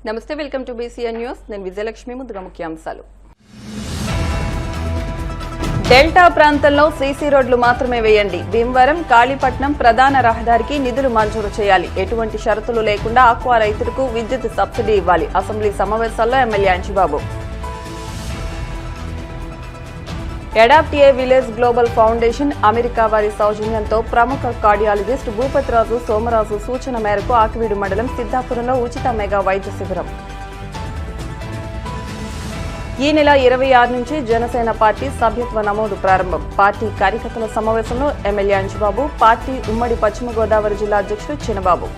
నమస్తే, welcome to BCN news. నేను విజయలక్ష్మి. ముందుగా ముఖ్యాంశాలు. డెల్టా ప్రాంతంలో సీసీ రోడ్లు మాత్రమే వేయండి. భీమవరం కాళీపట్నం ప్రధాన రహదారికి నిధులు మంజూరు చేయాలి. ఎటువంటి షరతులు లేకుండా ఆక్వా రైతులకు విద్యుత్ సబ్సిడీ ఇవ్వాలి. అసెంబ్లీ సమావేశాల్లో ఎమ్మెల్యే అంజిబాబు. అడాప్ట్ ఏ విలేజ్ గ్లోబల్ ఫౌండేషన్ అమెరికా వారి సౌజన్యంతో ప్రముఖ కార్డియాలజిస్ట్ భూపతిరాజు సోమరాజు సూచన మేరకు ఆకివీడు మండలం సిద్ధాపురంలో ఉచిత మెగా వైద్య శిబిరం. ఈ నెల 26 నుంచి జనసేన పార్టీ సభ్యత్వ నమోదు ప్రారంభం. పార్టీ కార్యకర్తల సమావేశంలో ఎమ్మెల్యే అంజిబాబు, పార్టీ ఉమ్మడి పశ్చిమ గోదావరి జిల్లా అధ్యక్షుడు చిన్నబాబు.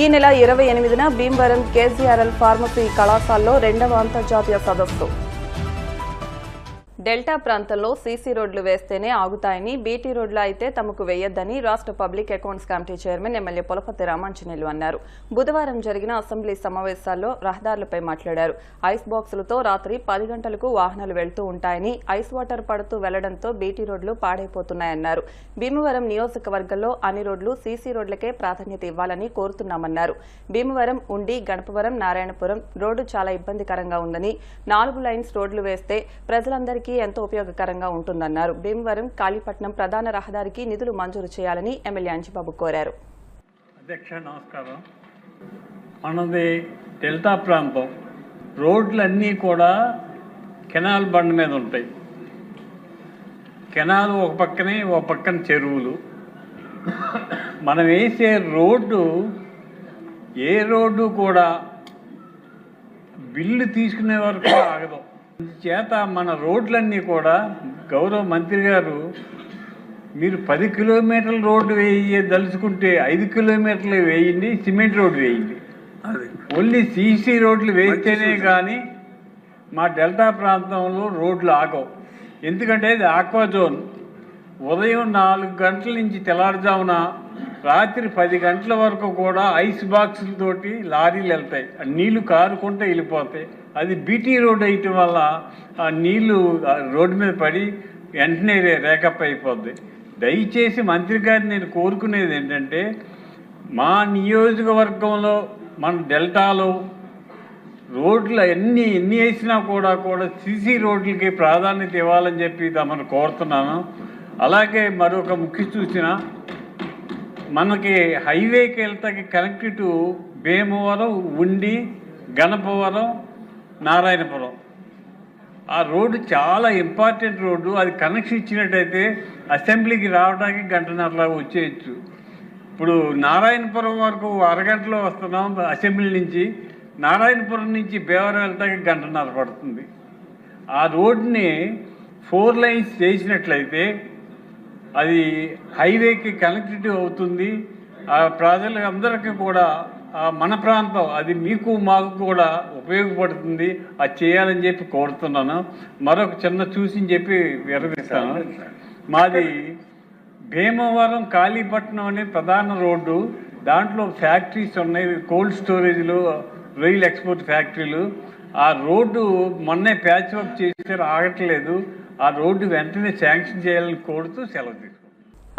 ఈ నెల 28న భీమవరం కేజీఆర్ఎల్ ఫార్మసీ కళాశాలలో 2వ అంతర్జాతీయ సదస్సు. డెల్టా ప్రాంతంలో సీసీ రోడ్లు వేస్తేనే ఆగుతాయని, బీటీ రోడ్లు అయితే తమకు వేయొద్దని రాష్ట్ర public accounts committee chairman MLA Polapati Ramanjaneyulu అన్నారు. బుధవారం జరిగిన అసెంబ్లీ సమావేశాల్లో రహదారులపై మాట్లాడారు. ఐస్ బాక్సులతో రాత్రి 10 గంటలకు వాహనాలు వెళ్తూ ఉంటాయని, ఐస్ వాటర్ పడుతూ వెళ్లడంతో బీటీ రోడ్లు పాడైపోతున్నాయన్నారు. భీమవరం నియోజకవర్గంలో అన్ని రోడ్లు సీసీ రోడ్లకే ప్రాధాన్యత ఇవ్వాలని కోరుతున్నామన్నారు. భీమవరం, ఉండి, గణపవరం, నారాయణపురం రోడ్డు చాలా ఇబ్బందికరంగా ఉందని, 4 లైన్స్ రోడ్లు వేస్తే ప్రజలందరికీ ఎంతో ఉపయోగకరంగా ఉంటుందన్నారు. భీమవరం కాళీపట్నం ప్రధాన రహదారికి నిధులు మంజూరు చేయాలని ఎమ్మెల్యే అంజిబాబు కోరారు. అధ్యక్ష నమస్కారం. మనది డెల్టా ప్రాంతం. రోడ్లన్నీ కూడా కెనాల్ బండ్ మీద ఉంటాయి. కెనాల్ ఒక పక్కన చెరువులు. మనం వేసే రోడ్డు ఏ రోడ్డు కూడా బిల్లు తీసుకునే వరకు ఆగదు. చేత మన రోడ్లన్నీ కూడా గౌరవ మంత్రి గారు, మీరు 10 కిలోమీటర్ల రోడ్డు దలుచుకుంటే 5 కిలోమీటర్లు వేయండి, సిమెంట్ రోడ్డు వేయండి. ఓన్లీ సీసీ రోడ్లు వేస్తేనే కానీ మా డెల్టా ప్రాంతంలో రోడ్లు ఆగవు. ఎందుకంటే ఇది ఆక్వా జోన్. ఉదయం 4 గంటల నుంచి తెల్లారుజామున రాత్రి 10 గంటల వరకు కూడా ఐస్ బాక్సులతోటి లారీలు వెళ్తాయి. నీళ్లు కారుకుంటూ వెళ్ళిపోతాయి. అది బీటీ రోడ్ వేయటం వల్ల ఆ నీళ్లు రోడ్డు మీద పడి వెంటనే రేకప్ అయిపోద్ది. దయచేసి మంత్రి గారిని నేను కోరుకునేది ఏంటంటే, మా నియోజకవర్గంలో మన డెల్టాలో రోడ్లు ఎన్ని వేసినా కూడా సీసీ రోడ్లకి ప్రాధాన్యత ఇవ్వాలని చెప్పి తమను కోరుతున్నాను. అలాగే మరొక ముఖ్య సూచన, మనకి హైవేకి వెళ్తాకి కనెక్టివ్ భీమవరం, ఉండి, గణపవరం, నారాయణపురం ఆ రోడ్డు చాలా ఇంపార్టెంట్ రోడ్డు. అది కనెక్షన్ ఇచ్చినట్టయితే అసెంబ్లీకి రావడానికి 1.5 గంటల వచ్చేయచ్చు. ఇప్పుడు నారాయణపురం వరకు అరగంటలో వస్తున్నాం అసెంబ్లీ నుంచి. నారాయణపురం నుంచి భీమవరం వెళ్తాకి 1.5 గంటల పడుతుంది. ఆ రోడ్ని 4 లైన్స్ చేసినట్లయితే అది హైవేకి కనెక్టివ్ అవుతుంది. ఆ ప్రజలందరికీ కూడా మన ప్రాంతం అది మీకు మాకు కూడా ఉపయోగపడుతుంది. అది చేయాలని చెప్పి కోరుతున్నాను. మరొక చిన్న చూసి చెప్పి విరమిస్తాను. మాది భీమవరం కాళీపట్నం అనే ప్రధాన రోడ్డు. దాంట్లో ఫ్యాక్టరీస్ ఉన్నాయి, కోల్డ్ స్టోరేజ్లు, రొయ్యలు ఎక్స్పోర్ట్ ఫ్యాక్టరీలు. ఆ రోడ్డు మొన్నే ప్యాచ్ వర్క్ చేశారు, ఆగట్లేదు. ఆ రోడ్డు వెంటనే శాంక్షన్ చేయాలని కోరుతూ సెలవు తీసుకుంటాం.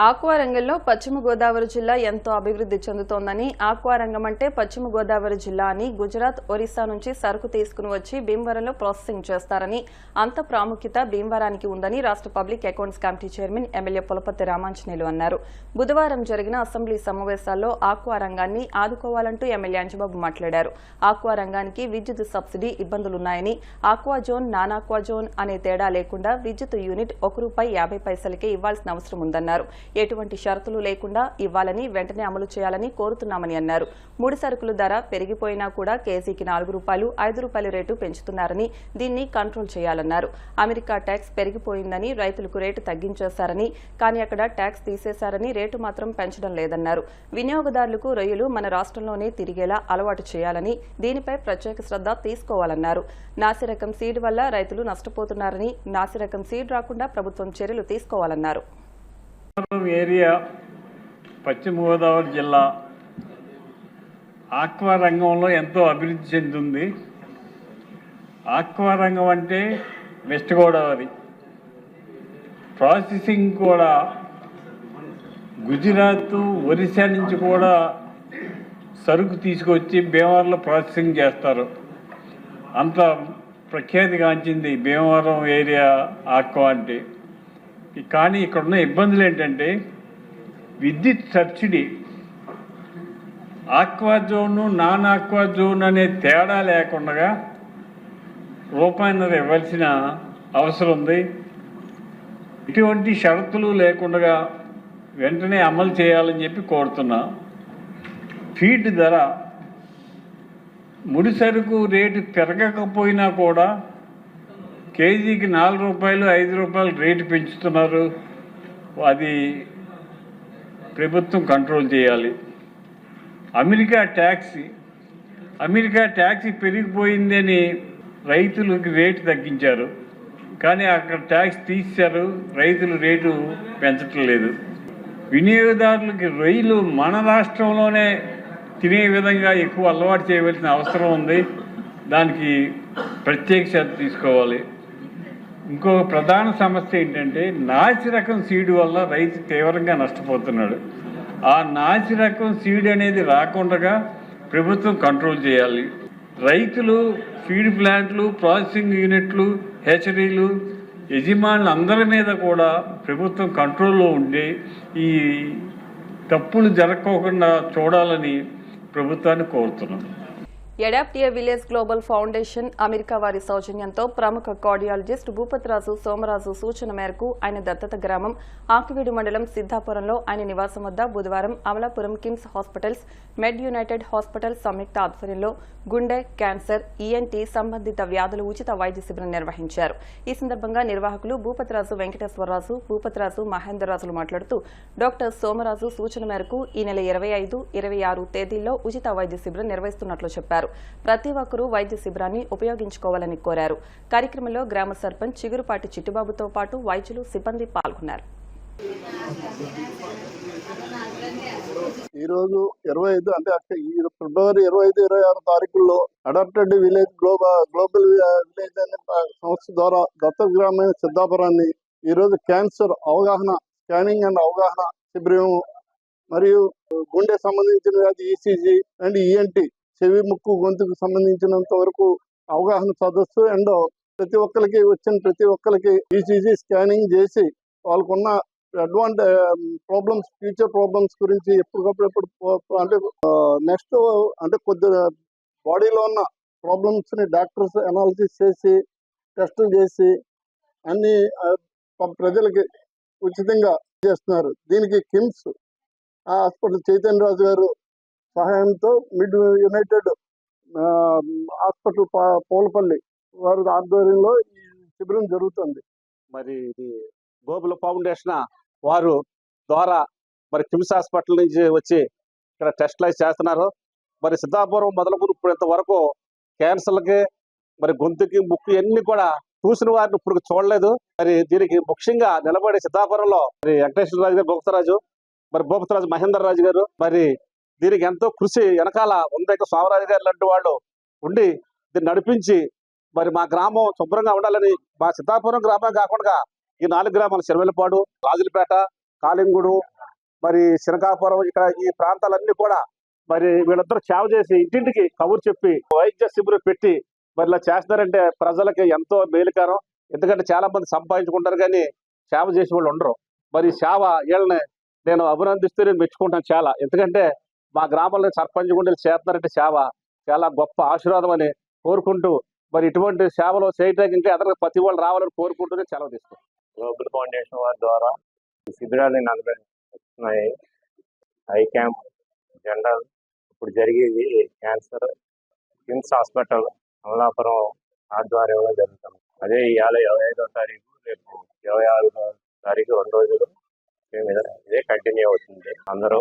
ఆక్వా రంగంలో పశ్చిమ గోదావరి జిల్లా ఎంతో అభివృద్ధి చెందుతోందని, ఆక్వా రంగం అంటే పశ్చిమ గోదావరి జిల్లా అని, గుజరాత్, ఒరిస్సా నుంచి సరుకు తీసుకుని వచ్చి భీమవరంలో ప్రాసెసింగ్ చేస్తారని, అంత ప్రాముఖ్యత భీమవరానికి ఉందని రాష్ట్ర public accounts committee chairman MLA Polapati Ramanjaneyulu అన్నారు. బుధవారం జరిగిన అసెంబ్లీ సమావేశాల్లో ఆక్వా రంగాన్ని ఆదుకోవాలంటూ ఎమ్మెల్యే అంజిబాబు మాట్లాడారు. ఆక్వా రంగానికి విద్యుత్ సబ్సిడీ ఇబ్బందులున్నాయని, aqua zone, non aqua zone అనే తేడా లేకుండా విద్యుత్ యూనిట్ ₹1.50కే ఇవ్వాల్సిన అవసరం ఉందన్నారు. ఎటువంటి షరతులు లేకుండా ఇవ్వాలని, వెంటనే అమలు చేయాలని కోరుతున్నామని అన్నారు. ముడి సరుకుల ధర పెరిగిపోయినా కూడా కేజీకి ₹4, ₹5 రేటు పెంచుతున్నారని, దీన్ని కంట్రోల్ చేయాలన్నారు. అమెరికా ట్యాక్స్ పెరిగిపోయిందని రైతులకు రేటు తగ్గించేశారని, కానీ అక్కడ ట్యాక్స్ తీసేశారని రేటు మాత్రం పెంచడం లేదన్నారు. వినియోగదారులకు రొయ్యలు మన రాష్ట్రంలోనే తిరిగేలా అలవాటు చేయాలని, దీనిపై ప్రత్యేక శ్రద్ధ తీసుకోవాలన్నారు. నాసిరకం సీడ్ వల్ల రైతులు నష్టపోతున్నారని, నాసిరకం సీడ్ రాకుండా ప్రభుత్వం చర్యలు తీసుకోవాలన్నారు. ఏరియా పశ్చిమ గోదావరి జిల్లా ఆక్వా రంగంలో ఎంతో అభివృద్ధి చెందుతుంది. ఆక్వా రంగం అంటే వెస్ట్ గోదావరి, ప్రాసెసింగ్ కూడా గుజరాత్, ఒరిస్సా నుంచి కూడా సరుకు తీసుకొచ్చి భీమవరంలో ప్రాసెసింగ్ చేస్తారు. అంత ప్రఖ్యాతిగాంచింది భీమవరం ఏరియా ఆక్వా అంటే. కానీ ఇక్కడున్న ఇబ్బందులు ఏంటంటే విద్యుత్ subsidy aqua zone non aqua zone అనే తేడా లేకుండా రూపాయన్నర ఇవ్వాల్సిన అవసరం ఉంది. ఎటువంటి షరతులు లేకుండా వెంటనే అమలు చేయాలని చెప్పి కోరుతున్నా. ఫీడ్ ధర ముడి సరుకు రేటు పెరగకపోయినా కూడా కేజీకి 4 రూపాయలు 5 రూపాయలు రేటు పెంచుతున్నారు. అది ప్రభుత్వం కంట్రోల్ చేయాలి. అమెరికా ట్యాక్సీ పెరిగిపోయిందని రైతులకి రేటు తగ్గించారు, కానీ అక్కడ ట్యాక్స్ తీశారు, రైతులు రేటు పెంచటం లేదు. వినియోగదారులకి రొయ్యలు మన రాష్ట్రంలోనే తినే విధంగా ఎక్కువ అలవాటు చేయవలసిన అవసరం ఉంది. దానికి ప్రత్యేక శ్రద్ధ తీసుకోవాలి. ఇంకో ప్రధాన సమస్య ఏంటంటే నాసి రకం సీడ్ వల్ల రైతు తీవ్రంగా నష్టపోతున్నాడు. ఆ నాసి రకం సీడ్ అనేది రాకుండా ప్రభుత్వం కంట్రోల్ చేయాలి. రైతులు, ఫీడ్ ప్లాంట్లు, ప్రాసెసింగ్ యూనిట్లు, హెచ్చరీలు యజమానులు అందరి మీద కూడా ప్రభుత్వం కంట్రోల్లో ఉండి ఈ తప్పులు జరగకుండా చూడాలని ప్రభుత్వాన్ని కోరుతున్నాం. ఎడాప్ట్ ఏ విలేజ్ గ్లోబల్ ఫౌండేషన్ అమెరికా వారి సౌజన్యంతో ప్రముఖ కార్డియాలజిస్ట్ భూపతిరాజు సోమరాజు సూచన మేరకు ఆయన దత్తత గ్రామం ఆకివీడు మండలం సిద్ధాపురంలో ఆయన నివాసం వద్ద బుధవారం అమలాపురం కిమ్స్ హాస్పిటల్స్, మెడ్ యునైటెడ్ హాస్పిటల్ సంయుక్త ఆధ్వర్యంలో గుండె, క్యాన్సర్, ఈఎన్టీ సంబంధిత వ్యాధుల ఉచిత వైద్య శిబిరం నిర్వహించారు. ఈ సందర్భంగా నిర్వాహకులు భూపతిరాజు వెంకటేశ్వరరాజు, భూపతిరాజు మహేందర్రాజులు మాట్లాడుతూ డాక్టర్ సోమరాజు సూచన మేరకు ఈ నెల 25, 26 తేదీల్లో ఉచిత వైద్య శిబిరం నిర్వహిస్తున్నట్లు చెప్పారు. ప్రతి ఒక్కరూ వైద్య శిబిరాన్ని ఉపయోగించుకోవాలని కోరారు. కార్యక్రమంలో గ్రామ సర్పంచ్ చిగురుపాటి చిట్టుబాబుతో పాటు వైద్యులు, సిబ్బంది పాల్గొన్నారు. ఈ రోజు 25 అంటే ఫిబ్రవరి 25, 26 తారీఖుల్లో అడాప్టెడ్ విలేజ్ గ్లోబల్ విలేజ్ అనే సంస్థ ద్వారా దత్తత గ్రామమైన సిద్ధాపురాన్ని ఈ రోజు క్యాన్సర్ అవగాహన, స్కానింగ్ అండ్ అవగాహన శిబిరం మరియు గుండె సంబంధించిన వ్యాధి ఈసీజీ అండ్ ఈఎన్టీ చెవి, ముక్కు, గొంతుకు సంబంధించినంత వరకు అవగాహన సదస్సు అండ్ ప్రతి ఒక్కరికి ఈసీజీ స్కానింగ్ చేసి వాళ్ళకున్న ఫ్యూచర్ ప్రాబ్లమ్స్ గురించి ఎప్పటికప్పుడు అంటే నెక్స్ట్ అంటే కొద్ది బాడీలో ఉన్న ప్రాబ్లమ్స్ ని డాక్టర్స్ అనాలిసిస్ చేసి టెస్టులు చేసి అన్ని ప్రజలకి ఉచితంగా చేస్తున్నారు. దీనికి కిమ్స్ హాస్పిటల్ చైతన్య రాజు గారు సహాయంతో మిడ్ యునైటెడ్ హాస్పిటల్ పోలపల్లి వారి ఆధ్వర్యంలో ఈ శిబిరం జరుగుతుంది. మరి ఇది గ్లోబల్ ఫౌండేషన్ వారు ద్వారా మరి కిమ్స్ హాస్పిటల్ నుంచి వచ్చి ఇక్కడ టెస్ట్లు చేస్తున్నారు. మరి సిద్ధాపురం మొదలుకొని ఇప్పుడు వరకు క్యాన్సర్లకి, మరి గొంతుకి, ముక్కు అన్ని కూడా చూసిన వారిని ఇప్పుడు చూడలేదు. మరి దీనికి ముఖ్యంగా నిలబడి సిద్ధాపురంలో మరి వెంకటేశ్వర రాజు గారు, భూపతిరాజు మహేందర్ రాజు గారు, మరి దీనికి ఎంతో కృషి వెనకాల ఉందైతే సోమరాజు గారు లాంటి వాళ్ళు ఉండి దీన్ని నడిపించి మరి మా గ్రామం శుభ్రంగా ఉండాలని, మా సిద్ధాపురం గ్రామం కాకుండా ఈ 4 గ్రామాలు శిరవెల్లపాడు, రాజులపేట, కాలింగుడు, మరి శనకాపురం, ఇక్కడ ఈ ప్రాంతాలన్నీ కూడా మరి వీళ్ళందరూ సేవ చేసి ఇంటింటికి కబురు చెప్పి వైద్య శిబిరం పెట్టి మరి ఇలా చేస్తున్నారంటే ప్రజలకి ఎంతో మేలుకరం. ఎందుకంటే చాలా మంది సంపాదించుకుంటారు కానీ సేవ చేసే వాళ్ళు ఉండరు. మరి సేవ వీళ్ళని నేను అభినందిస్తూ నేను మెచ్చుకుంటాను చాలా. ఎందుకంటే మా గ్రామంలో సర్పంచ్ గుండెలు చేస్తున్నారంటే సేవ చాలా గొప్ప ఆశీర్వాదం అని కోరుకుంటూ మరి ఇటువంటి సేవలు చేయడానికి ఇంకా ఎదరికి ప్రతి వాళ్ళు రావాలని కోరుకుంటూనే సెలవు తీసుకుంటాం. గ్లోబల్ ఫౌండేషన్ వారి ద్వారా ఈ శిబిరాలు నిర్వహిస్తున్నాయి. ఐ క్యాంప్, జనరల్, ఇప్పుడు జరిగేది క్యాన్సర్, కిమ్స్ హాస్పిటల్ అమలాపురం ఆధ్వర్యంలో జరుగుతుంది. అదే ఇవాళ 25వ తారీఖు, రేపు 26వ తారీఖు 2 రోజులు ఇదే కంటిన్యూ అవుతుంది. అందరూ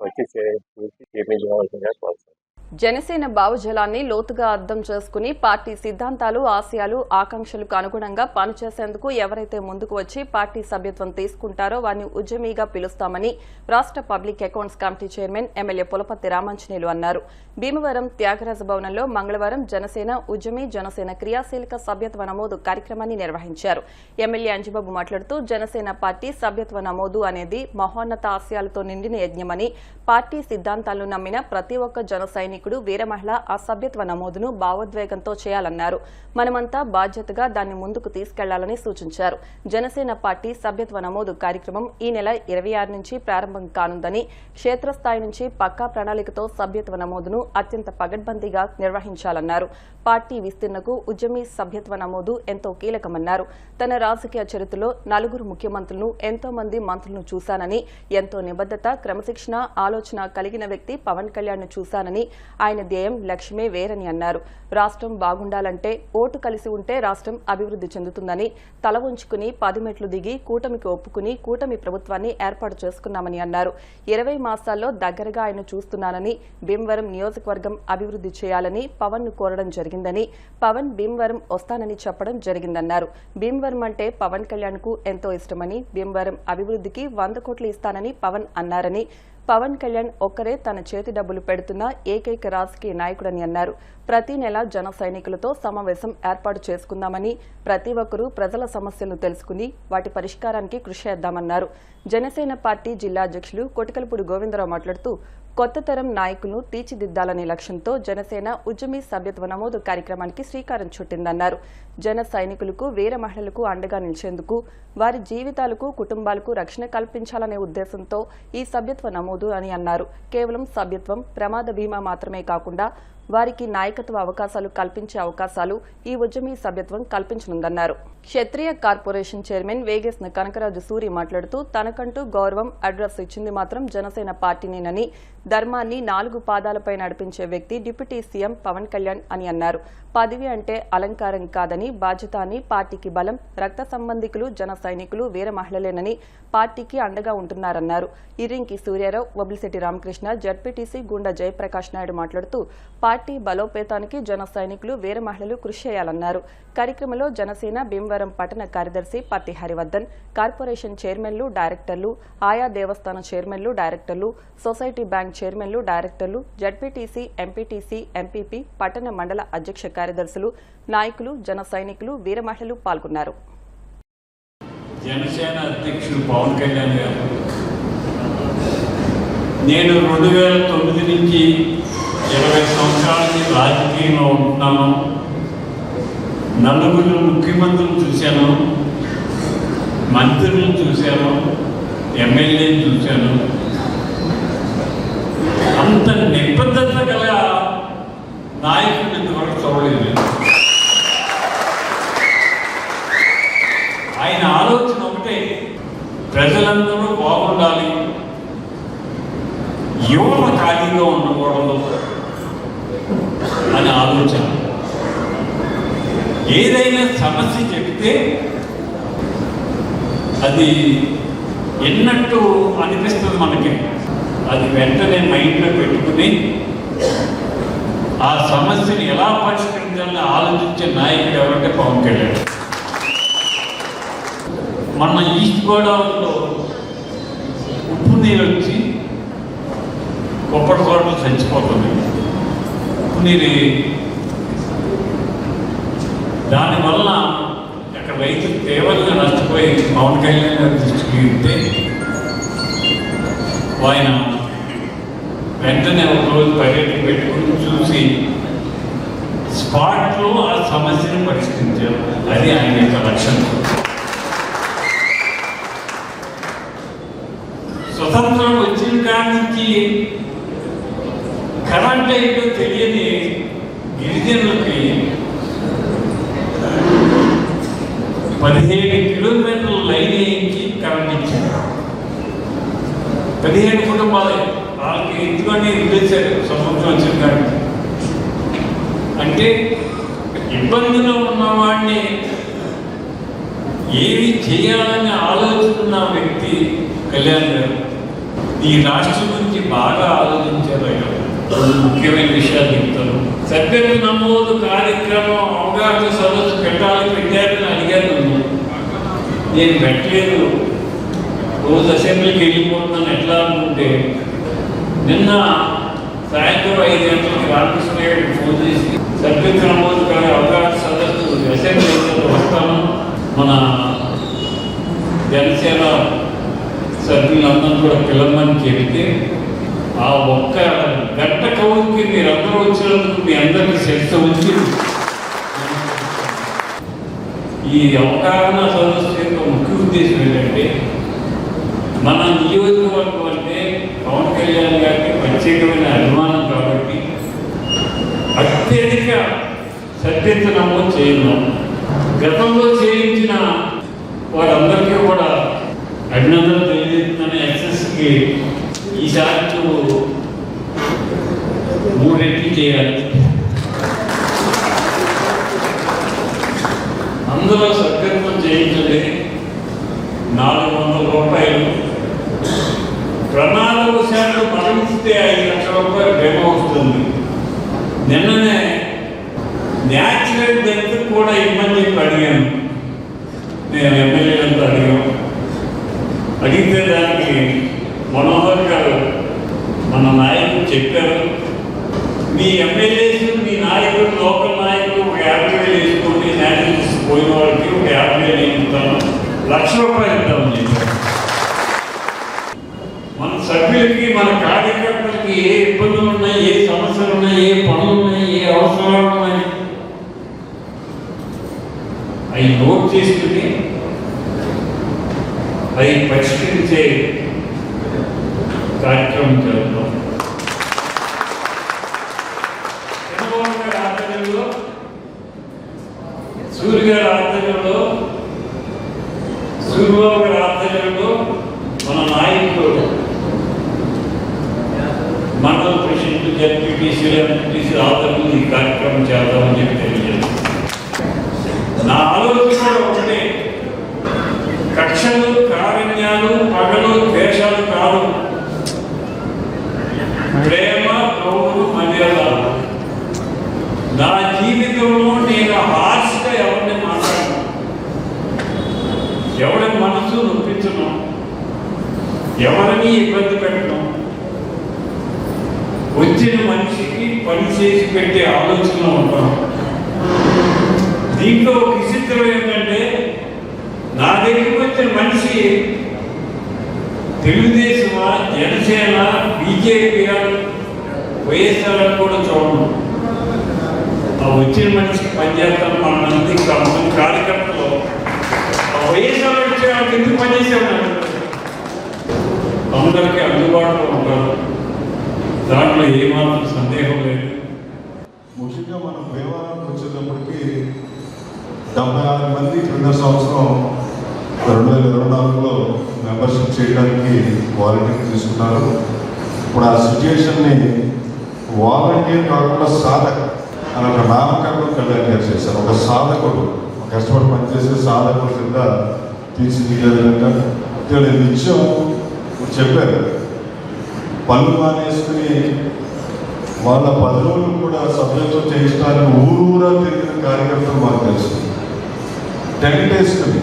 వచ్చి చూసి చేయించుకోవాల్సిందిగా కోరుతున్నాం. జనసేన భావజలాన్ని లోతుగా అర్థం చేసుకుని పార్టీ సిద్ధాంతాలు, ఆశయాలు, ఆకాంక్షలకు అనుగుణంగా పనిచేసేందుకు ఎవరైతే ముందుకు వచ్చి పార్టీ సభ్యత్వం తీసుకుంటారో వారిని ఉద్యమిగా పిలుస్తామని రాష్ట్ర public accounts committee chairman MLA Pulaparthi Ramanjaneyulu అన్నారు. భీమవరం త్యాగరాజ భవనంలో మంగళవారం జనసేన ఉద్యమి జనసేన క్రియాశీలక సభ్యత్వ నమోదు కార్యక్రమాన్ని నిర్వహించారు. ఎమ్మెల్యే అంజిబాబు మాట్లాడుతూ జనసేన పార్టీ సభ్యత్వ నమోదు అనేది మహోన్నత ఆశయాలతో నిండిన యజ్ఞమని, పార్టీ సిద్ధాంతాలను నమ్మిన ప్రతి ఒక్క జన సైనికుడు, వీర మహిళ ఆ సభ్యత్వ నమోదును భావోద్వేగంతో చేయాలన్నారు. మనమంతా బాధ్యతగా దాన్ని ముందుకు తీసుకెళ్లాలని సూచించారు. జనసేన పార్టీ సభ్యత్వ నమోదు కార్యక్రమం ఈ నెల 26 నుంచి ప్రారంభం కానుందని, క్షేత్రస్థాయి నుంచి పక్కా ప్రణాళికతో సభ్యత్వ నమోదును అత్యంత పగడ్బందీగా నిర్వహించాలన్నారు. పార్టీ విస్తీర్ణకు ఉద్యమి సభ్యత్వ నమోదు ఎంతో కీలకమన్నారు. తన రాజకీయ చరిత్రలో 4 ముఖ్యమంత్రులను, ఎంతో మంది మంత్రులను చూశానని, ఎంతో నిబద్దత, క్రమశిక్షణ, ఆలోచన కలిగిన వ్యక్తి పవన్ కళ్యాణ్ ను చూశానని, ఆయన ధ్యేయం లక్ష్యమే వేరని అన్నారు. రాష్ట్రం బాగుండాలంటే ఓటు కలిసి ఉంటే రాష్ట్రం అభివృద్ధి చెందుతుందని, తల ఉంచుకుని 10 మెట్లు దిగి కూటమికి ఒప్పుకుని కూటమి ప్రభుత్వాన్ని ఏర్పాటు చేసుకున్నామని అన్నారు. 20 మాసాల్లో దగ్గరగా ఆయన చూస్తున్నానని, భీమవరం నియోజకవర్గం అభివృద్ధి చేయాలని పవన్ ను కోరడం జరిగిందని, పవన్ భీమవరం వస్తానని చెప్పడం జరిగిందన్నారు. భీమవరం అంటే పవన్ కళ్యాణ్ కు ఎంతో ఇష్టమని, భీమవరం అభివృద్ధికి 100 కోట్లు ఇస్తానని పవన్ అన్నారని, పవన్ కళ్యాణ్ ఒక్కరే తన చేతి డబ్బులు పెడుతున్న ఏకైక రాజకీయ నాయకుడని అన్నారు. ప్రతి నెల జన సైనికులతో సమావేశం ఏర్పాటు చేసుకుందామని, ప్రతి ఒక్కరూ ప్రజల సమస్యలను తెలుసుకుని వాటి పరిష్కారానికి కృషి చేద్దామన్నారు. జనసేన పార్టీ జిల్లా అధ్యక్షులు కొటికలపూడి గోవిందరావు మాట్లాడుతూ కొత్త తరం నాయకులను తీర్చిదిద్దాలనే లక్ష్యంతో జనసేన ఉద్యమి సభ్యత్వ నమోదు కార్యక్రమానికి శ్రీకారం చుట్టిందన్నారు. జన సైనికులకు, వీర మహిళలకు అండగా నిలిచేందుకు, వారి జీవితాలకు, కుటుంబాలకు రక్షణ కల్పించాలనే ఉద్దేశంతో ఈ సభ్యత్వ నమోదు అని అన్నారు. కేవలం సభ్యత్వం, ప్రమాద బీమా మాత్రమే కాకుండా వారికి నాయకత్వ అవకాశాలు కల్పించే అవకాశాలు ఈ ఉద్యమి సభ్యత్వం కల్పించనుందన్నారు. క్షత్రియ కార్పొరేషన్ చైర్మన్ వేగేశ్న కనకరాజు సూరి మాట్లాడుతూ తనకంటూ గౌరవం, అడ్రస్ ఇచ్చింది మాత్రం జనసేన పార్టీనేనని, ధర్మాన్ని 4 పాదాలపై నడిపించే వ్యక్తి డిప్యూటీ సీఎం పవన్ కళ్యాణ్ అని అన్నారు. పదవి అంటే అలంకారం కాదని, బాధ్యత అని, పార్టీకి బలం, రక్త సంబంధికులు, జన సైనికులు, వీర మహిళలేనని, పార్టీకి అండగా ఉంటున్నారన్నారు. ఇరింకి సూర్యారావు, వబిలిశెట్టి రామకృష్ణ, జడ్పీటీసీ గుండా జయప్రకాష్ నాయుడు మాట్లాడుతూ పార్టీ బలోపేతానికి జన సైనికులు, వీర మహిళలు కృషి చేయాలన్నారు. కార్యక్రమంలో జనసేన భీమవరం పట్టణ కార్యదర్శి పత్తి హరివర్ధన్, కార్పొరేషన్ చైర్మన్లు, డైరెక్టర్లు, ఆయా దేవస్థాన చైర్మన్లు, డైరెక్టర్లు, సొసైటీ బ్యాంక్ చైర్మన్లు, డైరెక్టర్లు, జడ్పీటీసీ, ఎంపీటీసీ, ఎంపీపీ, పట్టణ మండల అధ్యక్ష కార్యదర్శులు, నాయకులు, జన సైనికులు, వీర మహిళలు పాల్గొన్నారు. జనసేన అధ్యక్షుడు పవన్ కళ్యాణ్ గారు, నేను 2009 నుంచి 20 సంవత్సరాల నుంచి రాజకీయంలో ఉంటున్నాను. 4 ముఖ్యమంత్రులు చూశాను, మంత్రులను చూశాను, ఎమ్మెల్యేలు చూశాను. అంత నిబద్ధత గల నాయకుడిని ఇంతవరకు చూడలేదు. ఆయన ఆలోచన ఒకటే, ప్రజలందరూ బాగుండాలి, యువత ఖాళీగా ఉండకూడదు అని ఆలోచన. ఏదైనా సమస్య చెప్తే అది ఎన్నట్టు అనిపిస్తుంది మనకి. అది వెంటనే మైండ్లో పెట్టుకుని ఆ సమస్యని ఎలా పరిష్కరించాలని ఆలోచించే నాయకుడు ఎవరంటే పవన్ కళ్యాణ్. మన ఈస్ట్ గోదావరిలో ఉప్పు నీరు వచ్చి కొప్పటి తోటలు చచ్చిపోతుంది. ఉప్పు నీరు దానివల్ల అక్కడ రైతులు తీవ్రంగా నష్టపోయి పవన్ కళ్యాణ్ గారి దృష్టికి వెళ్తే ఆయన వెంటనే ఒక రోజు పర్యటన పెట్టుకుని చూసి స్పాట్లో ఆ సమస్యను పరిష్కరించారు. అది ఆయన యొక్క లక్ష్యం. స్వతంత్రం వచ్చిన కాడి నుంచి కరెంట్ ఏంటో తెలియని గిరిజనులకి 17 కిలోమీటర్ల లైన్ వేయించి కరెంట్ ఇచ్చారు. 15 కుటుంబాలు వాళ్ళకి ఎందుకని వదిలేశారు స్వతంత్రం వచ్చిన కాడి. అంటే ఇబ్బందిలో ఉన్నవాడిని ఏమి చేయాలని ఆలోచిస్తున్న వ్యక్తి కళ్యాణ్ గారు. ఈ రాష్ట్రం గురించి బాగా ఆలోచించారు. రెండు ముఖ్యమైన విషయాలు చెప్తాను. సభ్యత్వ నమోదు కార్యక్రమం అవగాహన సదస్సు పెట్టారని అడిగాను నన్ను. నేను పెట్టలేదు, రోజు అసెంబ్లీకి వెళ్ళిపోతున్నాను ఎట్లా అనుకుంటే, నిన్న సాయంత్రం 5 గంటలకు రామకృష్ణయ్య గారికి ఫోన్ చేసి సభ్యత్వ నమోదు అవగాహన సదస్సు అసెంబ్లీలో వస్తాను, మన జనసేన సభ్యులందరూ కూడా పిలవమని చెబితే ఆ ఒక్క గంట కవుకి మీరందరూ వచ్చినందుకు మీ అందరికీ శక్తి వచ్చి ఈ అవగాహన సదస్సు యొక్క ముఖ్య ఉద్దేశం ఏంటంటే, మన నియోజకవర్గం అంటే పవన్ కళ్యాణ్ గారికి ప్రత్యేకమైన అభిమానం కాబట్టి అత్యధిక సభ్యత్వ నమోదు చేయడం, గతంలో చేయించిన వారందరికీ కూడా అభినందనలు తెలియజేస్తున్న యాక్సెస్కి ఈసారి 3 రెట్లు చేయాలి. అందులో సభ్యత్వం చేయించండి 400 రూపాయలు, ప్రమాదవశాలు మరణిస్తే 5 లక్షల రూపాయలు బీమా వస్తుంది. నిన్ననే న్యాచురల్ డెత్ కూడా ఇమ్మని చెప్పి అడిగాను, నేను ఎమ్మెల్యేలంతా అడిగాను. అడిగితే దానికి మనోహర్ గారు మన నాయకులు చెప్పారు, మీ ఎమ్మెల్యేస్ మీ నాయకులు లోకల్ నాయకులు ఒక 50,000 వేసుకోండి, న్యాచురల్స్ పోయిన వాళ్ళకి ఒక 50,000 ఇస్తాను, 1,00,000 రూపాయలు ఇద్దామని చెప్పారు. మన సభ్యులకి మన కార్యకర్తలకి ఏ ఇబ్బందులు ఉన్నాయి, ఏ సమస్యలు ఉన్నాయి, ఏ పనులు ఉన్నాయి, ఏ అవసరాలు ఉన్నాయి అవి నోట్ చేసుకుని అవి పరిష్కరించే కార్యక్రమం జరుగుతాం. చంద్రబాబు గారి ఆధ్వర్యంలో, సూర్యబాబు గారి ఆధ్వర్యంలో మన నాయకులు మండల ప్రెసిడెంట్ జడ్పీటీసీలు ఎంపీటీసీలు ఆధ్వర్యంలో ఈ కార్యక్రమం చేద్దామని చెప్పి తెలియజేస్తాను. నా ఆలోచన ఒకటే, కక్షలు, కారుణ్యాలు, పగలు, ద్వేషాలు కాదు, ప్రేమ, గౌరవం, మర్యాద. నా జీవితంలో నేను హార్ష్గా ఎవరిని మాట్లాడను, ఎవరి మనసు నొప్పించను, ఎవరిని ఇబ్బంది పెట్టను. వచ్చిన మనిషికి పని చేసి పెట్టే ఆలోచనలో ఉంటాను. దీంట్లో ఒక విచిత్రం ఏంటంటే, నా దగ్గరికి వచ్చిన మనిషి తెలుగుదేశమా, జనసేన, బీజేపీ, వైఎస్ఆర్ కూడా చూడను. ఆ వచ్చిన మనిషికి పనిచేస్తాను. మన మంది కార్యకర్తలు వైఎస్ఆర్ వచ్చే వాళ్ళకి ఎందుకు పనిచేసేవాళ్ళు, అందరికీ అందుబాటులో ఉంటారు, దాంట్లో ఏమాత్రం సందేహం లేదు. ముఖ్యంగా మనం భీమవరానికి వచ్చేటప్పటికి 76 మంది క్రింద సంవత్సరం 2024లో మెంబర్షిప్ చేయడానికి వాలంటీర్ తీసుకున్నారు. ఇప్పుడు ఆ సిచ్యుయేషన్ని వాలంటీర్ కాకుండా సాధక అని ఒక నామకరణం కళ్యాణ్ చేశారు. ఒక సాధకుడు, కష్టపడి పనిచేసే సాధకుడు కింద తీర్చిదిద్దే విధంగా ఇక్కడ నిత్యం చెప్పారు. పనులు మానేసుకుని వాళ్ళ 10 రోజులు కూడా సభ్యత్వం చేయించడానికి ఊరూరా తిరిగిన కార్యకర్తలు మాకు తెలుసు. టెంట్ వేసుకుని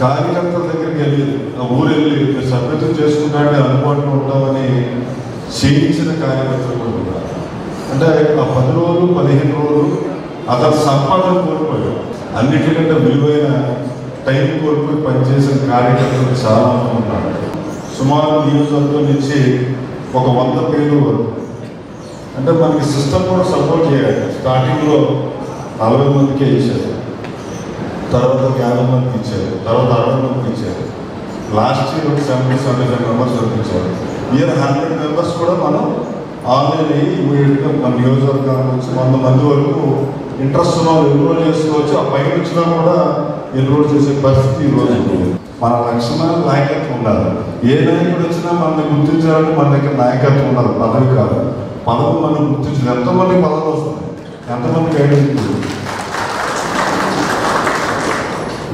కార్యకర్తల దగ్గరికి వెళ్ళి ఆ ఊరు వెళ్ళి మీరు సభ్యత్వం చేసుకుంటానే అందుబాటులో ఉంటామని చేయించిన కార్యకర్తలు కూడా ఉన్నారు. అంటే ఆ 10 రోజులు 15 రోజులు అతను సంపాదన కోల్పోయాడు. అన్నిటికంటే విలువైన టైం కోల్పోయి పనిచేసిన కార్యకర్తలు చాలా మంది ఉన్నారు. సుమారు నియోజకవర్గం నుంచి ఒక 100 పేర్లు వరకు. అంటే మనకి సిస్టమ్ కూడా సపోర్ట్ చేయాలి. స్టార్టింగ్లో 40 మందికే ఇచ్చారు, తర్వాత 50 మందికి ఇచ్చారు, తర్వాత 60 మందికి ఇచ్చారు. లాస్ట్ ఇయర్ 70-75 మెంబర్స్ పంపించారు. ఇయర్ 100 మెంబర్స్ కూడా మనం ఆన్లైన్ అయ్యి మన నియోజకవర్గాల నుంచి 100 మంది వరకు ఇంట్రెస్ట్ ఉన్న వాళ్ళు ఎన్రోల్ చేసుకోవచ్చు. ఆ పైన వచ్చినా కూడా ఎన్రోల్ చేసే పరిస్థితి ఈరోజు ఉంది. మన లక్షణాలు నాయకత్వం ఉండాలి. ఏ నాయకుడు వచ్చినా మనల్ని గుర్తించాలంటే మన దగ్గర నాయకత్వం ఉండాలి, పదవి కాదు. పదవి మనం గుర్తించాలి. ఎంతమంది పదవులు వస్తుంది, ఎంతమందికి ఐడెంటిటీ.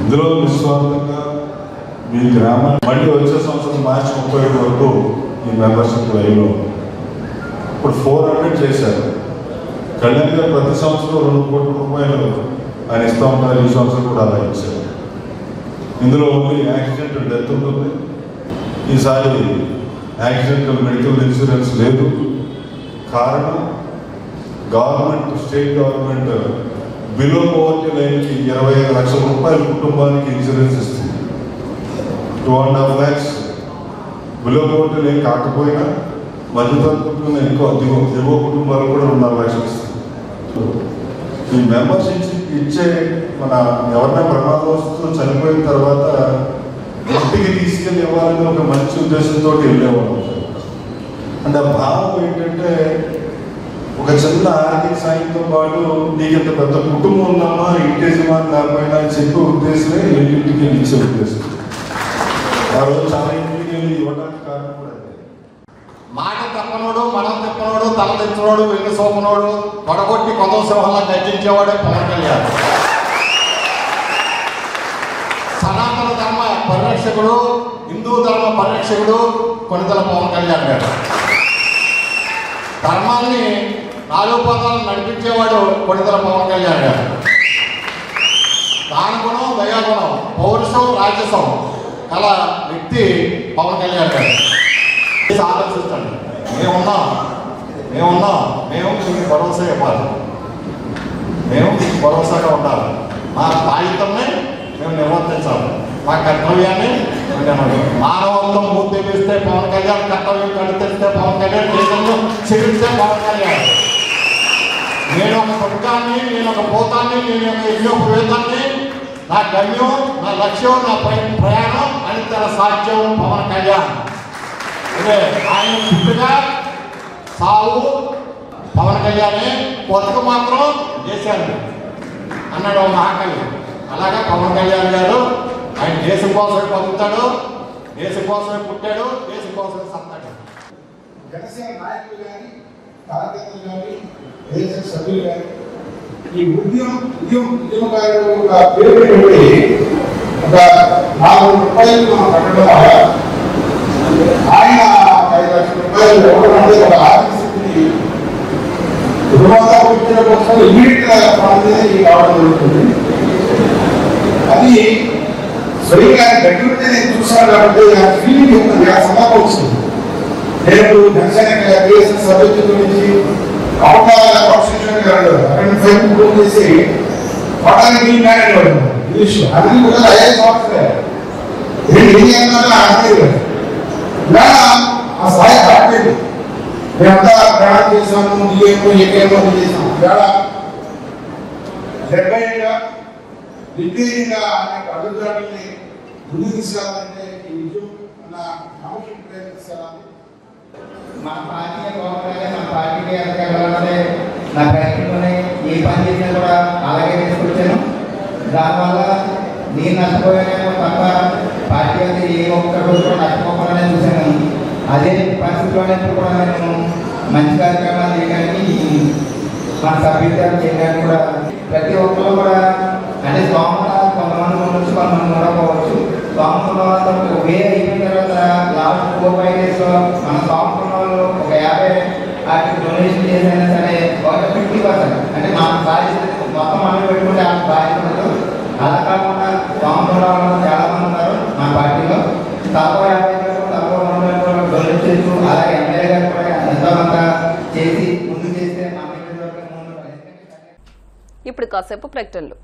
ఇందులో నిస్వార్థంగా మీ గ్రామం మళ్ళీ వచ్చే సంవత్సరం మార్చి 31 వరకు ఈ మెంబర్షిప్ లైవ్లో ఇప్పుడు 400 చేశారు. కళ్యాణ్ గారు ప్రతి సంవత్సరం 2 కోట్ల రూపాయలు ఆయన ఇస్తూ ఉంటారు. ఈ సంవత్సరం కూడా అలా ఇచ్చారు. ఇందులో ఓన్లీ యాక్సిడెంటల్ డెత్ ఉంటుంది. ఈసారి యాక్సిడెంటల్ మెడికల్ ఇన్సూరెన్స్ లేదు. కారణం government, state government below poverty లైన్కి 25 లక్షల రూపాయల కుటుంబానికి ఇన్సూరెన్స్ ఇస్తుంది. 2.5 lakhs బిలో పోవర్టీ లైన్ కాకపోయినా మధ్యతరగతి ఎక్కువ దిగువ కుటుంబాలు కూడా 2.5 లక్షలు ఇస్తుంది. ఈ మెంబర్షిప్ ఇచ్చే మన ఎవరైనా ప్రమాదవస్తుతో చనిపోయిన తర్వాత ఇంటికి తీసుకెళ్ళి ఇవ్వాలని ఒక మంచి ఉద్దేశంతో వెళ్ళేవాళ్ళు. అంటే ఆ భావం ఏంటంటే ఒక చిన్న ఆర్థిక సాయంతో పాటు నీకు ఇంత పెద్ద కుటుంబం ఉన్నామా, ఇంటి యజమాని లేకపోయినా అని చెప్పే ఉద్దేశమే ఇంటికి వెళ్ళి ఇచ్చే ఉద్దేశం. ఆ రోజు చాలా ఇంటికి వెళ్ళి ఇవ్వడానికి కారణం కూడా అదే. మాట తప్పనోడు, మనం తిప్పనోడు, తల తెచ్చినోడు, వెండి సోపనోడు, కొడగొట్టి కొత్త సింహంలా గర్జించేవాడే పవన్ కళ్యాణ్. సనాతన ధర్మ పరిరక్షకుడు, హిందూ ధర్మ పరిరక్షకుడు కొనిదెల పవన్ కళ్యాణ్ గారు. ధర్మాన్ని 4 పదాలను నడిపించేవాడు కొనిదెల పవన్ కళ్యాణ్ గారు. దానగుణం, దయాగుణం, పౌరుషం, రాజసం గల వ్యక్తి పవన్ కళ్యాణ్ గారు. ఆలోచించండి, మేమున్నాం, మేము మీకు భరోసా ఇవ్వాలి, మేము మీకు భరోసాగా ఉండాలి. మా బాధ్యతని మేము నిర్వర్తించాలి, మా కర్తవ్యాన్ని మానవత్వం మూర్తి వేస్తే పవన్ కళ్యాణ్, కర్తవ్యం కడితే పవన్ కళ్యాణ్, దేశంలో చెల్లిస్తే పవన్ కళ్యాణ్. నేను ఒక స్వర్గాన్ని, నేను ఒక పోతాన్ని, నేను ఒక యజ్ఞోపవేతాన్ని, నా గమ్యం, నా లక్ష్యం, నా ప్రయాణం అని తన సాధ్యం పవన్ కళ్యాణ్. అంటే ఆయన పుట్టుగా సావు పవన్ కళ్యాణే, బతుకు మాత్రం చేశాను అన్నాడు మహాకవి. అలాగే పవన్ కళ్యాణ్ గారు ఆయన దేశం కోసమే బతుకుతాడు, దేశం కోసమే పుట్టాడు, దేశం కోసమే సత్తాడు. జనసేన నాయకులు కానీ, కార్యకర్తలు కానీ, దేశ సభ్యులు కానీ ఈ ఉద్యమకారులు పేరు పెట్టి ఒక 4 రూపాయలు మనం కట్టడం వల్ల ఆయన 5 లక్షల రూపాయలు ఇవ్వడం అనేది ఒక ఆర్థిక స్థితిని రుణమాఫీ కోసం ఇమీడియట్ గా కావడం జరుగుతుంది. అది స్వయంగా దగ్గరుంటే నేను చూసాను కాబట్టి ఆ ఫీలింగ్ ఉంటుంది, ఆ సమాపం వస్తుంది. నేను జనసేన సభ్యుల నుంచి ఫోన్ చేసి పడానికి ఇంగ్లీష్ అది కూడా 5 సంవత్సరాలు ఆ స్థాయి రాలేదు. మేమంతా ప్రయాణం చేసాము, ఏకేమో చేసాము. ఇవాళ 70 ఏళ్ళ నిర్వీర్యంగా అనేక అభివృద్ధిని ముందుకు తీసుకెళ్ళాలంటే ఈ విజయం అన్న నమ్మకం ప్రయత్నించాలి. మా పార్టీ మన పార్టీకి ఎదగాలంటే నా ప్రయత్నంలోనే ఏ పని చేసినా కూడా అలాగే తీసుకొచ్చాను. దానివల్ల నేను నష్టపోయానేమో తప్ప పార్టీ అయితే ఏ ఒక్క రోజు కూడా నష్టపోవాలనే చూశాను. అదే పరిస్థితిలోనే కూడా నేను మంచి కార్యక్రమాలు చేయడానికి, మన సభ్యులు చేయడానికి కూడా ప్రతి ఒక్కరు కూడా అంటే స్వాముల కొంతమంది ఉండొచ్చు, కొంతమంది ఉండకపోవచ్చు. స్వాముల వాళ్ళతో వే అయిపోయిన తర్వాత లాస్ట్ 4-5 days మన స్వాముల వాళ్ళు ఒక 50 వాటికి డొనేషన్ చేసైనా సరే ఒక 50% అంటే మన బాధ్యత మొత్తం మనం పెట్టుకుంటే ఆ బాధ్యత ఉండదు. అలా కాకుండా స్వాముల వాళ్ళు చాలా మంది ఉన్నారు మన పార్టీలో. తక్కువ 50% డొనేట్ చేస్తూ అలాగే ఎమ్మెల్యే గారు కూడా ఎంతో కొంత చేసి ముందు చేస్తే మన ఇప్పుడు కాసేపు ప్రకటనలు.